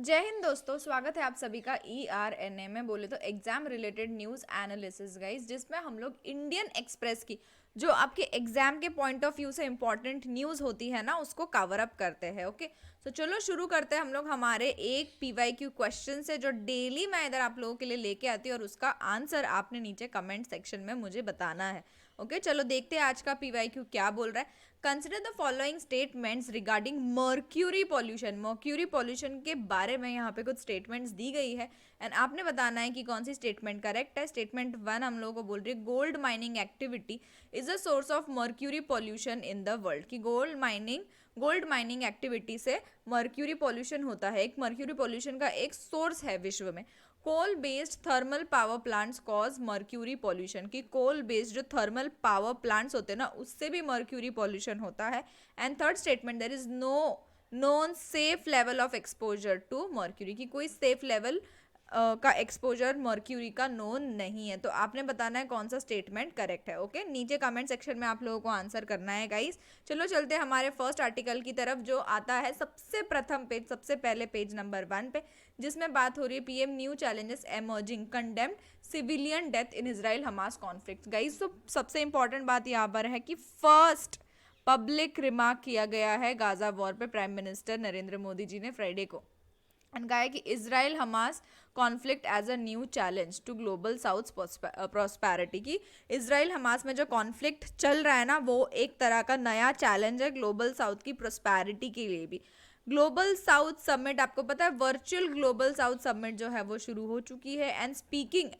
जय हिंद दोस्तों, स्वागत है आप सभी का ERNA में बोले तो exam related news analysis guys, जिसमें हम लोग इंडियन एक्सप्रेस की जो आपके एग्जाम के पॉइंट ऑफ व्यू से इंपॉर्टेंट न्यूज़ होती है ना, उसको कवर अप करते हैं। ओके, तो चलो शुरू करते हैं हम लोग हमारे एक PYQ क्वेश्चन से जो डेली मैं इधर आप लोगों के लिए लेके आती हूँ, और उसका आंसर आपने नीचे कमेंट सेक्शन में मुझे बताना है। ओके, चलो देखते हैं आज का PYQ क्या बोल रहा है। Consider the following statements regarding mercury pollution. Mercury pollution के बारे में यहाँ पे कुछ स्टेटमेंट्स दी गई है एंड आपने बताना है कि कौन सी स्टेटमेंट करेक्ट है। स्टेटमेंट 1 हम लोगों को बोल रही है gold mining activity is a source of mercury pollution in the world. कि गोल्ड माइनिंग एक्टिविटी से मर्क्यूरी पॉल्यूशन होता है, एक मर्क्यूरी पॉल्यूशन का एक सोर्स है विश्व में। Coal based thermal power plants cause mercury pollution. की कोल बेस्ड जो थर्मल पावर प्लांट्स होते हैं ना, उससे भी मर्क्यूरी पॉल्यूशन होता है। And third statement, there is no non safe level of exposure to mercury. की कोई सेफ लेवल का एक्सपोजर मर्क्यूरी का नोन नहीं है। तो आपने बताना है कौन सा स्टेटमेंट करेक्ट है। ओके, नीचे कमेंट सेक्शन में आप लोगों को आंसर करना है गाइस। चलो चलते हैं हमारे फर्स्ट आर्टिकल की तरफ, जो आता है सबसे प्रथम पेज, सबसे पहले पेज नंबर 1 पे, जिसमें बात हो रही है PM new challenges emerging condemned civilian death in Israel Hamas conflict. Guys, तो सबसे इंपॉर्टेंट बात यहाँ पर है कि फर्स्ट पब्लिक रिमार्क किया गया है गाजा वॉर पे प्राइम मिनिस्टर नरेंद्र मोदी जी ने फ्राइडे को, एंड कहा है कि Israel Hamas conflict as a new challenge to global south prosperity. की इजराइल हमास में जो कॉन्फ्लिक्ट चल रहा है ना, वो एक तरह का नया चैलेंज है ग्लोबल साउथ की प्रॉस्पेरिटी के लिए भी। ग्लोबल साउथ समिट, आपको पता है वर्चुअल ग्लोबल साउथ समिट जो है वो शुरू हो चुकी है। And speaking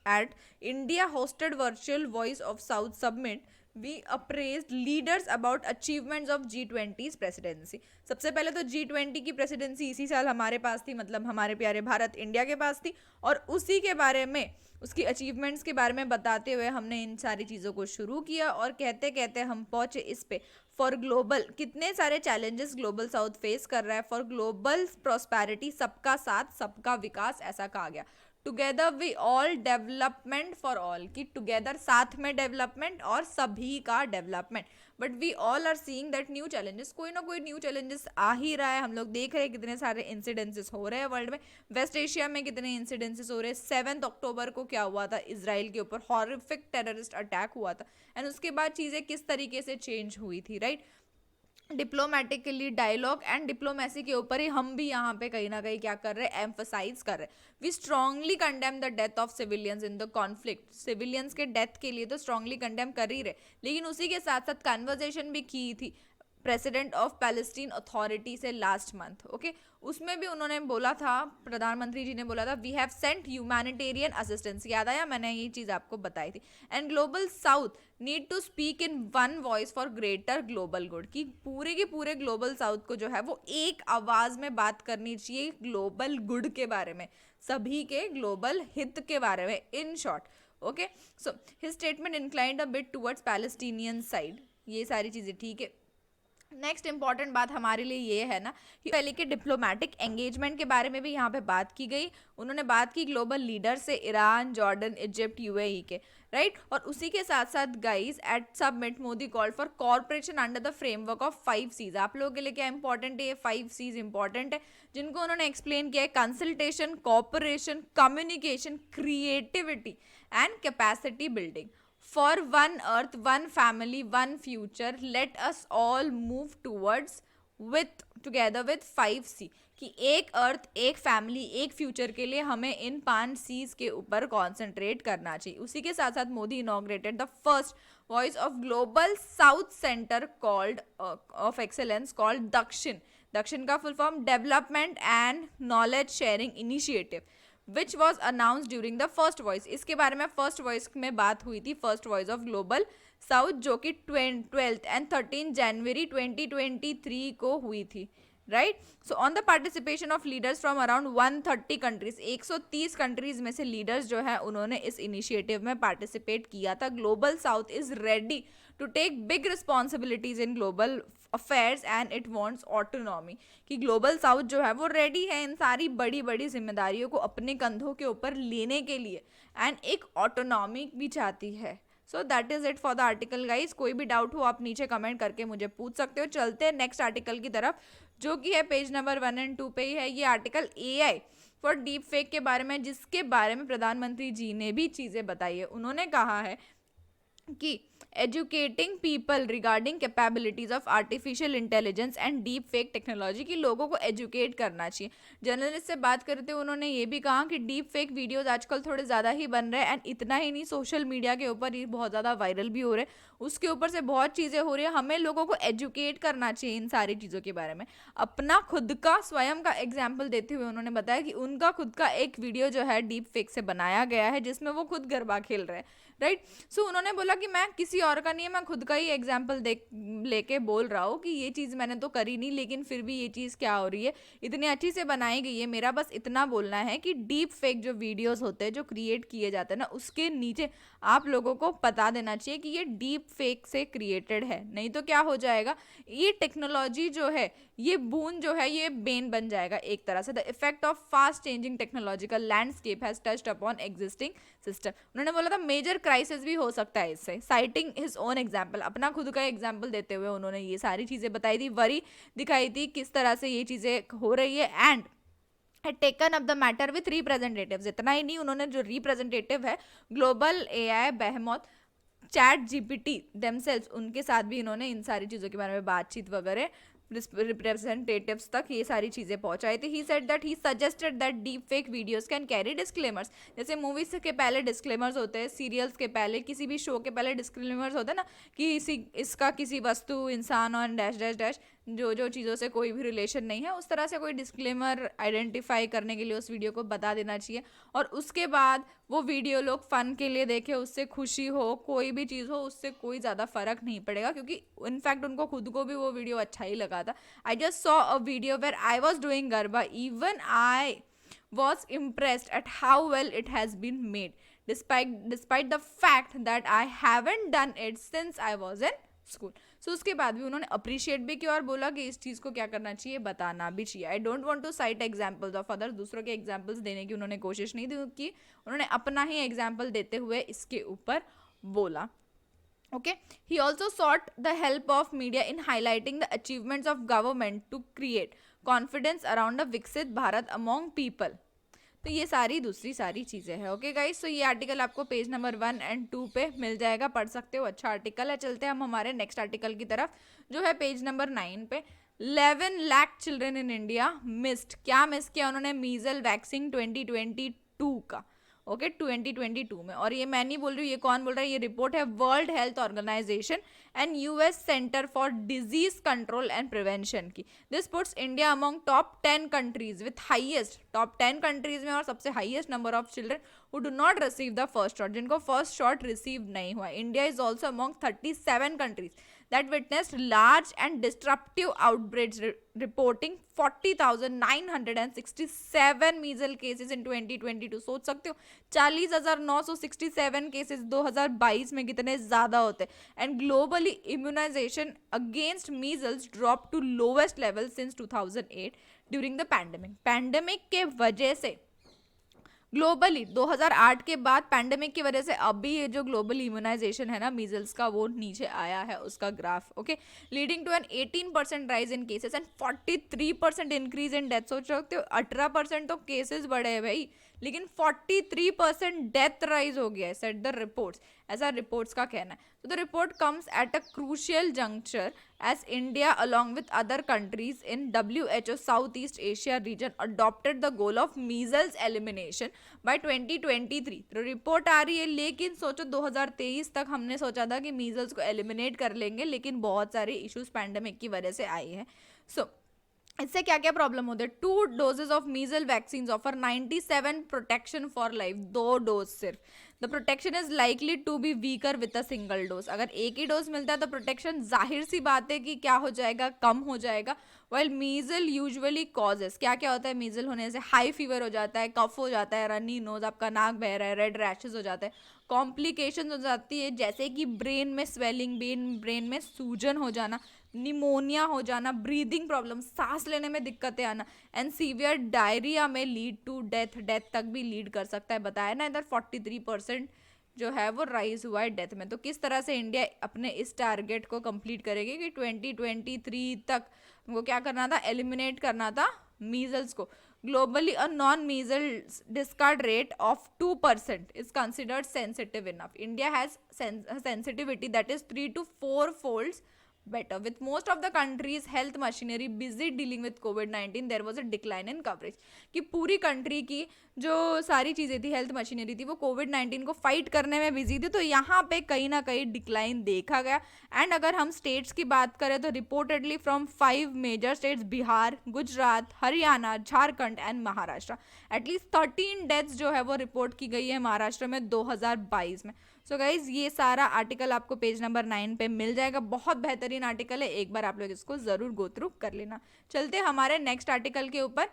at India hosted virtual voice of south summit, we appraised leaders about achievements of G20 presidency. सबसे पहले तो G20 की प्रेसिडेंसी इसी साल हमारे पास थी, मतलब हमारे प्यारे भारत इंडिया के पास थी, और उसी के बारे में, उसकी अचीवमेंट्स के बारे में बताते हुए हमने इन सारी चीज़ों को शुरू किया, और कहते कहते हम पहुंचे इस पे। फॉर ग्लोबल, कितने सारे चैलेंजेस ग्लोबल साउथ फेस कर रहा है, फॉर ग्लोबल प्रॉस्पेरिटी, सबका साथ सबका विकास, ऐसा कहा गया। Together we all development for all. की टुगेदर साथ में डेवलपमेंट और सभी का development. But we all are seeing that new challenges, कोई ना कोई न्यू चैलेंजेस आ ही रहा है। हम लोग देख रहे हैं कितने सारे इंसिडेंसेस हो रहे हैं वर्ल्ड में। वेस्ट एशिया में कितने इंसिडेंसेस हो रहे हैं। 7 अक्टूबर को क्या हुआ था, इसराइल के ऊपर हॉरिफिक टेररिस्ट अटैक हुआ था, एंड उसके बाद चीज़ें किस तरीके से चेंज हुई थी, right. Diplomatically dialogue and diplomacy के ऊपर ही हम भी यहाँ पे कहीं ना कहीं क्या कर रहे हैं, एम्फोसाइज कर रहे हैं। We strongly condemn the death of civilians in the conflict. Civilians के डेथ के लिए तो स्ट्रांगली कंडेम कर ही रहे, लेकिन उसी के साथ साथ कन्वर्जेशन भी की थी प्रेसिडेंट ऑफ पैलेस्टीन अथॉरिटी से लास्ट मंथ। ओके, उसमें भी उन्होंने बोला था, प्रधानमंत्री जी ने बोला था, we have sent humanitarian assistance. याद आया, मैंने ये चीज़ आपको बताई थी। And global south need to speak in one voice for greater global good. की पूरे के पूरे ग्लोबल साउथ को जो है वो एक आवाज़ में बात करनी चाहिए ग्लोबल गुड के बारे में, सभी के ग्लोबल हित के बारे में, in short. Okay, so his statement inclined a bit towards Palestinian side. ये सारी चीज़ें ठीक है। नेक्स्ट इंपॉर्टेंट बात हमारे लिए ये है ना कि पहले के डिप्लोमेटिक एंगेजमेंट के बारे में भी यहाँ पे बात की गई। उन्होंने बात की ग्लोबल लीडर से, ईरान, जॉर्डन, इजिप्ट, यूएई के, राइट। और उसी के साथ साथ guys at summit Modi call for cooperation under the framework of 5 Cs। आप लोगों के लिए क्या इंपॉर्टेंट है, ये 5 Cs इंपॉर्टेंट है, जिनको उन्होंने एक्सप्लेन किया है। Consultation, cooperation, communication, creativity and capacity building. For one earth, one family, one future, let us all move towards together with 5C। कि एक अर्थ, एक फैमिली, एक फ्यूचर के लिए हमें इन 5 Cs के ऊपर कॉन्सेंट्रेट करना चाहिए। उसी के साथ साथ Modi inaugurated the first voice of global south centre called off excellence called दक्षिण। दक्षिण का full form development and knowledge sharing initiative, which was announce during the first voice. इसके बारे में फर्स्ट वॉइस में बात हुई थी, first voice of global south, जो कि 12 एंड 13 जनवरी 2023 को हुई थी, right. So on the participation of leaders from around 130 countries, 130 countries में से लीडर्स जो है उन्होंने इस इनिशिएटिव में पार्टिसिपेट किया था। Global south is ready to take big responsibilities in global affairs and it wants autonomy. कि ग्लोबल साउथ जो है वो रेडी है इन सारी बड़ी बड़ी जिम्मेदारियों को अपने कंधों के ऊपर लेने के लिए, एंड एक ऑटोनॉमी भी चाहती है। So that is it for the article guys. कोई भी डाउट हो आप नीचे कमेंट करके मुझे पूछ सकते हो। चलते हैं नेक्स्ट आर्टिकल की तरफ, जो कि है पेज नंबर 1 एंड 2 पे ही है ये article AI for deep fake के बारे में, जिसके बारे में प्रधानमंत्री जी ने भी चीजें बताई है। उन्होंने कहा है कि educating people regarding capabilities of artificial intelligence and deep fake technology, की लोगों को एजुकेट करना चाहिए। जर्नलिस्ट से बात करते हुए उन्होंने ये भी कहा कि डीप फेक वीडियोज आजकल थोड़े ज़्यादा ही बन रहे हैं, एंड इतना ही नहीं, सोशल मीडिया के ऊपर ये बहुत ज़्यादा वायरल भी हो रहे हैं, उसके ऊपर से बहुत चीज़ें हो रही है। हमें लोगों को एजुकेट करना चाहिए इन सारी चीज़ों के बारे में। अपना खुद का स्वयं का एग्जाम्पल देते हुए उन्होंने बताया कि उनका खुद का एक वीडियो जो है डीप फेक से बनाया गया है, जिसमें वो खुद गरबा खेल रहे हैं, राइट। सो उन्होंने बोला कि मैं किसी और का नहीं है, मैं खुद का ही एग्जाम्पल देख लेके बोल रहा हूँ कि ये चीज़ मैंने तो करी नहीं, लेकिन फिर भी ये चीज़ क्या हो रही है, इतनी अच्छी से बनाई गई है। मेरा बस इतना बोलना है कि डीप फेक जो वीडियोस होते हैं, जो क्रिएट किए जाते हैं ना, उसके नीचे आप लोगों को बता देना चाहिए कि ये डीप फेक से क्रिएटेड है, नहीं तो क्या हो जाएगा, ये टेक्नोलॉजी जो है, ये बून जो है, ये बेन बन जाएगा एक तरह से। The effect of fast changing technological landscape has touched upon existing system. उन्होंने बोला था मेजर क्राइसिस भी हो सकता है इससे, साइटिंग हिज ओन एग्जाम्पल, अपना खुद का एग्जाम्पल देते हुए उन्होंने ये सारी चीजें बताई थी, वरी दिखाई थी किस तरह से ये चीजें हो रही है, and had taken up the matter with representatives। इतना ही नहीं, उन्होंने जो रिप्रेजेंटेटिव है ग्लोबल AI बेहमोथ ChatGPT themselves, उनके साथ भी इन्होंने इन सारी चीज़ों के बारे में बातचीत वगैरह रिप्रेजेंटेटिव्स तक ये सारी चीज़ें पहुंचाई थी। He said that he suggested that deep fake videos can carry disclaimers, जैसे मूवीज के पहले डिस्क्लेमर्स होते हैं, सीरियल्स के पहले, किसी भी शो के पहले डिस्क्लेमर्स होते हैं ना, कि इसका किसी वस्तु, इंसान और डैश डैश डैश जो जो चीज़ों से कोई भी रिलेशन नहीं है, उस तरह से कोई डिस्क्लेमर आइडेंटिफाई करने के लिए उस वीडियो को बता देना चाहिए। और उसके बाद वो वीडियो लोग फन के लिए देखें, उससे खुशी हो, कोई भी चीज़ हो, उससे कोई ज़्यादा फर्क नहीं पड़ेगा, क्योंकि इनफैक्ट उनको खुद को भी वो वीडियो अच्छा ही लगा था। I just saw a video where I was doing garba, even I was impressed at how well it has been made, despite the fact that I haven't done it since I was in school। सो उसके बाद भी उन्होंने appreciate भी किया और बोला कि इस चीज़ को क्या करना चाहिए, बताना भी चाहिए। I don't want to cite examples of other, दूसरों के एग्जांपल्स देने की उन्होंने कोशिश नहीं की, उन्होंने अपना ही एग्जांपल देते हुए इसके ऊपर बोला। Okay, he also sought the help of media in highlighting the achievements of government to create confidence around a Viksit Bharat among people। तो ये सारी दूसरी सारी चीज़ें हैं। ओके गाइस, तो ये आर्टिकल आपको पेज नंबर 1 एंड 2 पे मिल जाएगा, पढ़ सकते हो, अच्छा आर्टिकल है। चलते हैं हम हमारे नेक्स्ट आर्टिकल की तरफ, जो है पेज नंबर 9 पे। 11 lakh children in India missed, क्या मिस किया उन्होंने, मीजल वैक्सीन 2022 का, ओके 2022 में। और ये मैं नहीं बोल रही हूँ, ये कौन बोल रहा है, ये रिपोर्ट है world health organisation and US centre for disease control and prevention की। This puts India among top 10 countries with highest, top 10 countries में और सबसे highest number of children who do not receive the first shot, जिनको first shot receive नहीं हुआ। India is also among 37 countries that witnessed large and disruptive outbreaks, reporting 40,967 measles cases in 2022। सोच सकते हो 40,967 cases 2022 में कितने ज्यादा होते हैं। And globally immunisation against measles drop to lowest level since 2008 during the pandemic. Pandemic के वजह से ग्लोबली 2008 के बाद पैंडेमिक की वजह से अभी ये जो ग्लोबल इम्यूनाइजेशन है ना मीजल्स का, वो नीचे आया है उसका graph, okay, leading to an 18% rise in cases and 43% increase in death. सोच सकते हो 18% तो केसेस बढ़े हैं भाई, लेकिन 43% डेथ राइज हो गया है, सेट द रिपोर्ट्स, ऐसा रिपोर्ट्स का कहना है। तो the report comes at a crucial juncture as India along with other countries in WHO Southeast Asia region adopted the goal of measles elimination by 2023। तो report आ रही है, लेकिन सोचो 2023 तक हमने सोचा था कि मीजल्स को एलिमिनेट कर लेंगे, लेकिन बहुत सारे इश्यूज पैंडेमिक की वजह से आए हैं। सो इससे क्या क्या प्रॉब्लम होते हैं, 2 doses of measle vaccine offer 97 protection for life, 2 dose सिर्फ। The protection is likely to be weaker with a single dose. अगर एक ही डोज मिलता है तो प्रोटेक्शन जाहिर सी बात है कि क्या हो जाएगा, कम हो जाएगा। वाइल मीजल यूजुअली कॉजेस, क्या क्या होता है मीजल होने से, हाई फीवर हो जाता है, कफ हो जाता है, रनी नोज, आपका नाक बह रहा है, रेड रैशेज हो जाते हैं, कॉम्प्लिकेशन हो जाती है जैसे कि ब्रेन में स्वेलिंग, ब्रेन में सूजन हो जाना, निमोनिया हो जाना, ब्रीदिंग प्रॉब्लम, सांस लेने में दिक्कतें आना, एंड सीवियर डायरिया में लीड टू डेथ, डेथ तक भी लीड कर सकता है। बताया ना इधर 43% जो है वो राइज हुआ है डेथ में। तो किस तरह से इंडिया अपने इस टारगेट को कंप्लीट करेगी कि 2023 तक उनको क्या करना था, एलिमिनेट करना था मीजल्स को। Globally a non measles discard rate of 2% is considered sensitive enough. India has sensitivity that is 3 to 4 folds better. With most of the country's health machinery busy dealing with COVID-19, there was a decline in coverage. कि पूरी country की जो सारी चीज़ें थी, health machinery थी, वो कोविड-19 को फाइट करने में बिजी थी, तो यहाँ पे कहीं ना कहीं डिक्लाइन देखा गया। एंड अगर हम स्टेट्स की बात करें तो reportedly from 5 major states, Bihar, Gujarat, Haryana, Jharkhand and Maharashtra, at least 13 deaths जो है वो रिपोर्ट की गई है महाराष्ट्र में 2022 में। सो गाइज ये सारा आर्टिकल आपको पेज नंबर 9 पे मिल जाएगा। बहुत बेहतरीन आर्टिकल है, एक बार आप लोग इसको जरूर गो थ्रू कर लेना। चलते हमारे नेक्स्ट आर्टिकल के ऊपर,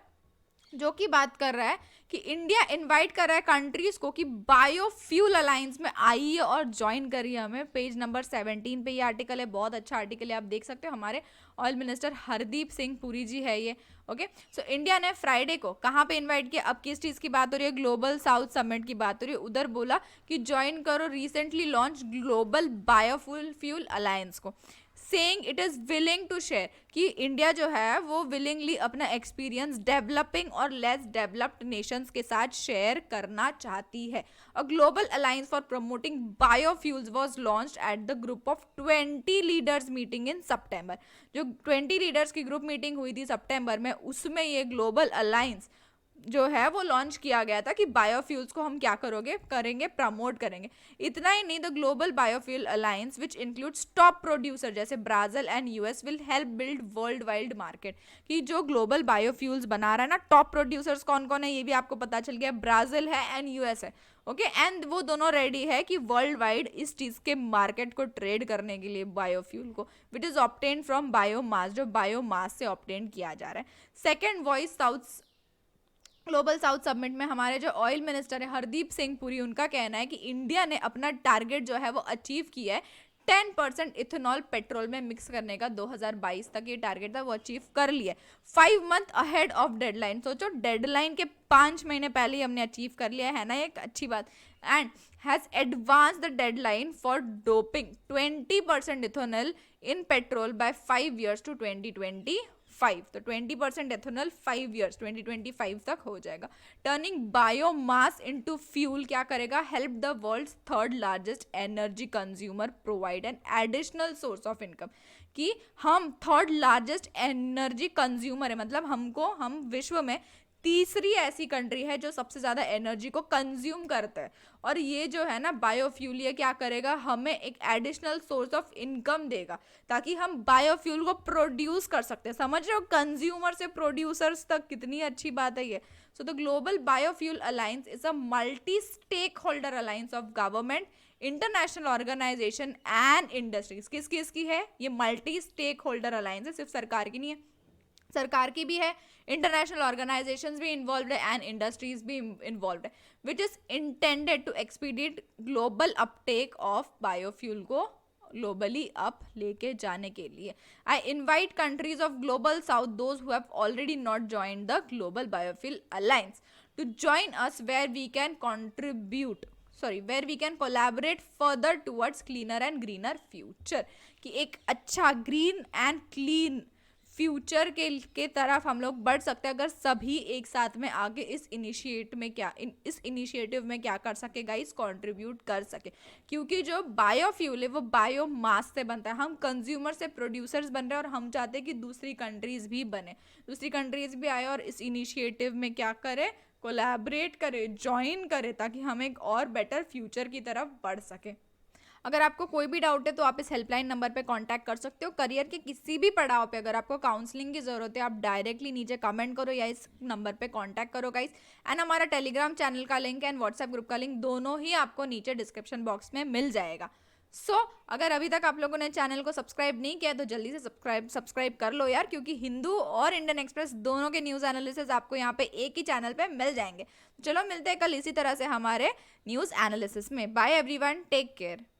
जो कि बात कर रहा है कि इंडिया इनवाइट कर रहा है कंट्रीज को कि बायोफ्यूल अलायंस में आइए और ज्वाइन करिए हमें। पेज नंबर 17 पे ये आर्टिकल है, बहुत अच्छा आर्टिकल है, आप देख सकते हो। हमारे ऑयल मिनिस्टर हरदीप सिंह पुरी जी है ये। ओके, सो इंडिया ने फ्राइडे को कहाँ पे इनवाइट किया, अब किस चीज़ की बात हो रही है, ग्लोबल साउथ समिट की बात हो रही है। उधर बोला कि ज्वाइन करो recently launch global biofuel alliance को, saying it is willing to share, कि इंडिया जो है वो विलिंगली अपना एक्सपीरियंस डेवलपिंग और लेस डेवलप्ड नेशंस के साथ शेयर करना चाहती है। A global alliance for promoting biofuels was launched at the group of 20 leaders meeting in September. जो 20 लीडर्स की ग्रुप मीटिंग हुई थी सितंबर में, उसमें ये ग्लोबल अलायंस जो है वो लॉन्च किया गया था कि बायोफ्यूल्स को हम क्या करेंगे प्रमोट करेंगे। इतना ही नहीं, the global biofuel alliance which includes top producer जैसे Brazil and US will help build world wide market. कि जो ग्लोबल बायोफ्यूल्स बना रहा है ना, टॉप प्रोड्यूसर्स कौन कौन है ये भी आपको पता चल गया, ब्राजील है एंड यूएस है। ओके, एंड वो दोनों रेडी है कि वर्ल्ड वाइड इस चीज के मार्केट को ट्रेड करने के लिए बायोफ्यूल को, which is obtain from biomass, जो बायोमास से ऑब्टेन किया जा रहा है। Second voice south global south summit में हमारे जो ऑयल मिनिस्टर है हरदीप सिंह पुरी, उनका कहना है कि इंडिया ने अपना टारगेट जो है वो अचीव किया है। 10% इथेनॉल पेट्रोल में मिक्स करने का 2022 तक ये टारगेट था, वो अचीव कर लिया। 5 month अहेड ऑफ डेडलाइन, सोचो डेडलाइन के 5 महीने पहले ही हमने अचीव कर लिया है ना, एक अच्छी बात। And has advance the deadline for doping 20% ethanol in petrol by 5 years to 2025। तो 20% एथेनॉल 5 years 2025 तक हो जाएगा। टर्निंग बायोमास इनटू फ्यूल क्या करेगा, help the world's 3rd largest energy consumer provide an additional source of income. कि हम 3rd largest energy consumer है, मतलब हम विश्व में तीसरी ऐसी कंट्री है जो सबसे ज्यादा एनर्जी को कंज्यूम करता है। और ये जो है ना बायोफ्यूल, ये क्या करेगा, हमें एक एडिशनल सोर्स ऑफ इनकम देगा ताकि हम बायोफ्यूल को प्रोड्यूस कर सकते हैं। समझ रहे हो, कंज्यूमर से प्रोड्यूसर्स तक कितनी अच्छी बात है ये। So the global biofuel alliance is a multi stakeholder alliance of government, international organisation and industries. किस किस की है ये मल्टी स्टेक होल्डर अलायंस है, सिर्फ सरकार की नहीं है, सरकार की भी है, इंटरनेशनल ऑर्गेनाइजेशंस भी इन्वॉल्व है एंड इंडस्ट्रीज भी इन्वॉल्व है, which is intended to expedite global uptake of biofuel को ग्लोबली अप लेके जाने के लिए। I invite countries of global south, those who have already not joined the global biofuel alliance, to join us where we can contribute where we can collaborate further towards cleaner and greener future। कि एक अच्छा green and clean future के तरफ हम लोग बढ़ सकते हैं अगर सभी एक साथ में आगे इस इनिशिएटिव में क्या कर सके गाइस, कंट्रीब्यूट कर सके। क्योंकि जो बायोफ्यूल है वो बायोमास से बनता है, हम कंज्यूमर से प्रोड्यूसर्स बन रहे हैं और हम चाहते हैं कि दूसरी कंट्रीज भी बने, दूसरी कंट्रीज भी आए और इस इनिशिएटिव में क्या करे, कोलैबोरेट करे, ज्वाइन करे, ताकि हम एक और बेटर फ्यूचर की तरफ बढ़ सके। अगर आपको कोई भी डाउट है तो आप इस हेल्पलाइन नंबर पे कांटेक्ट कर सकते हो। करियर के किसी भी पड़ाव पे अगर आपको काउंसलिंग की जरूरत है, आप डायरेक्टली नीचे कमेंट करो या इस नंबर पे कांटेक्ट करो गाइस। एंड हमारा टेलीग्राम चैनल का लिंक एंड व्हाट्सएप ग्रुप का लिंक दोनों ही आपको नीचे डिस्क्रिप्शन बॉक्स में मिल जाएगा। अगर अभी तक आप लोगों ने चैनल को सब्सक्राइब नहीं किया तो जल्दी से सब्सक्राइब कर लो यार, क्योंकि हिंदू और इंडियन एक्सप्रेस दोनों के न्यूज़ एनालिसिस आपको यहाँ पे एक ही चैनल पे मिल जाएंगे। चलो मिलते हैं कल इसी तरह से हमारे न्यूज़ एनालिसिस में। Bye everyone, take care.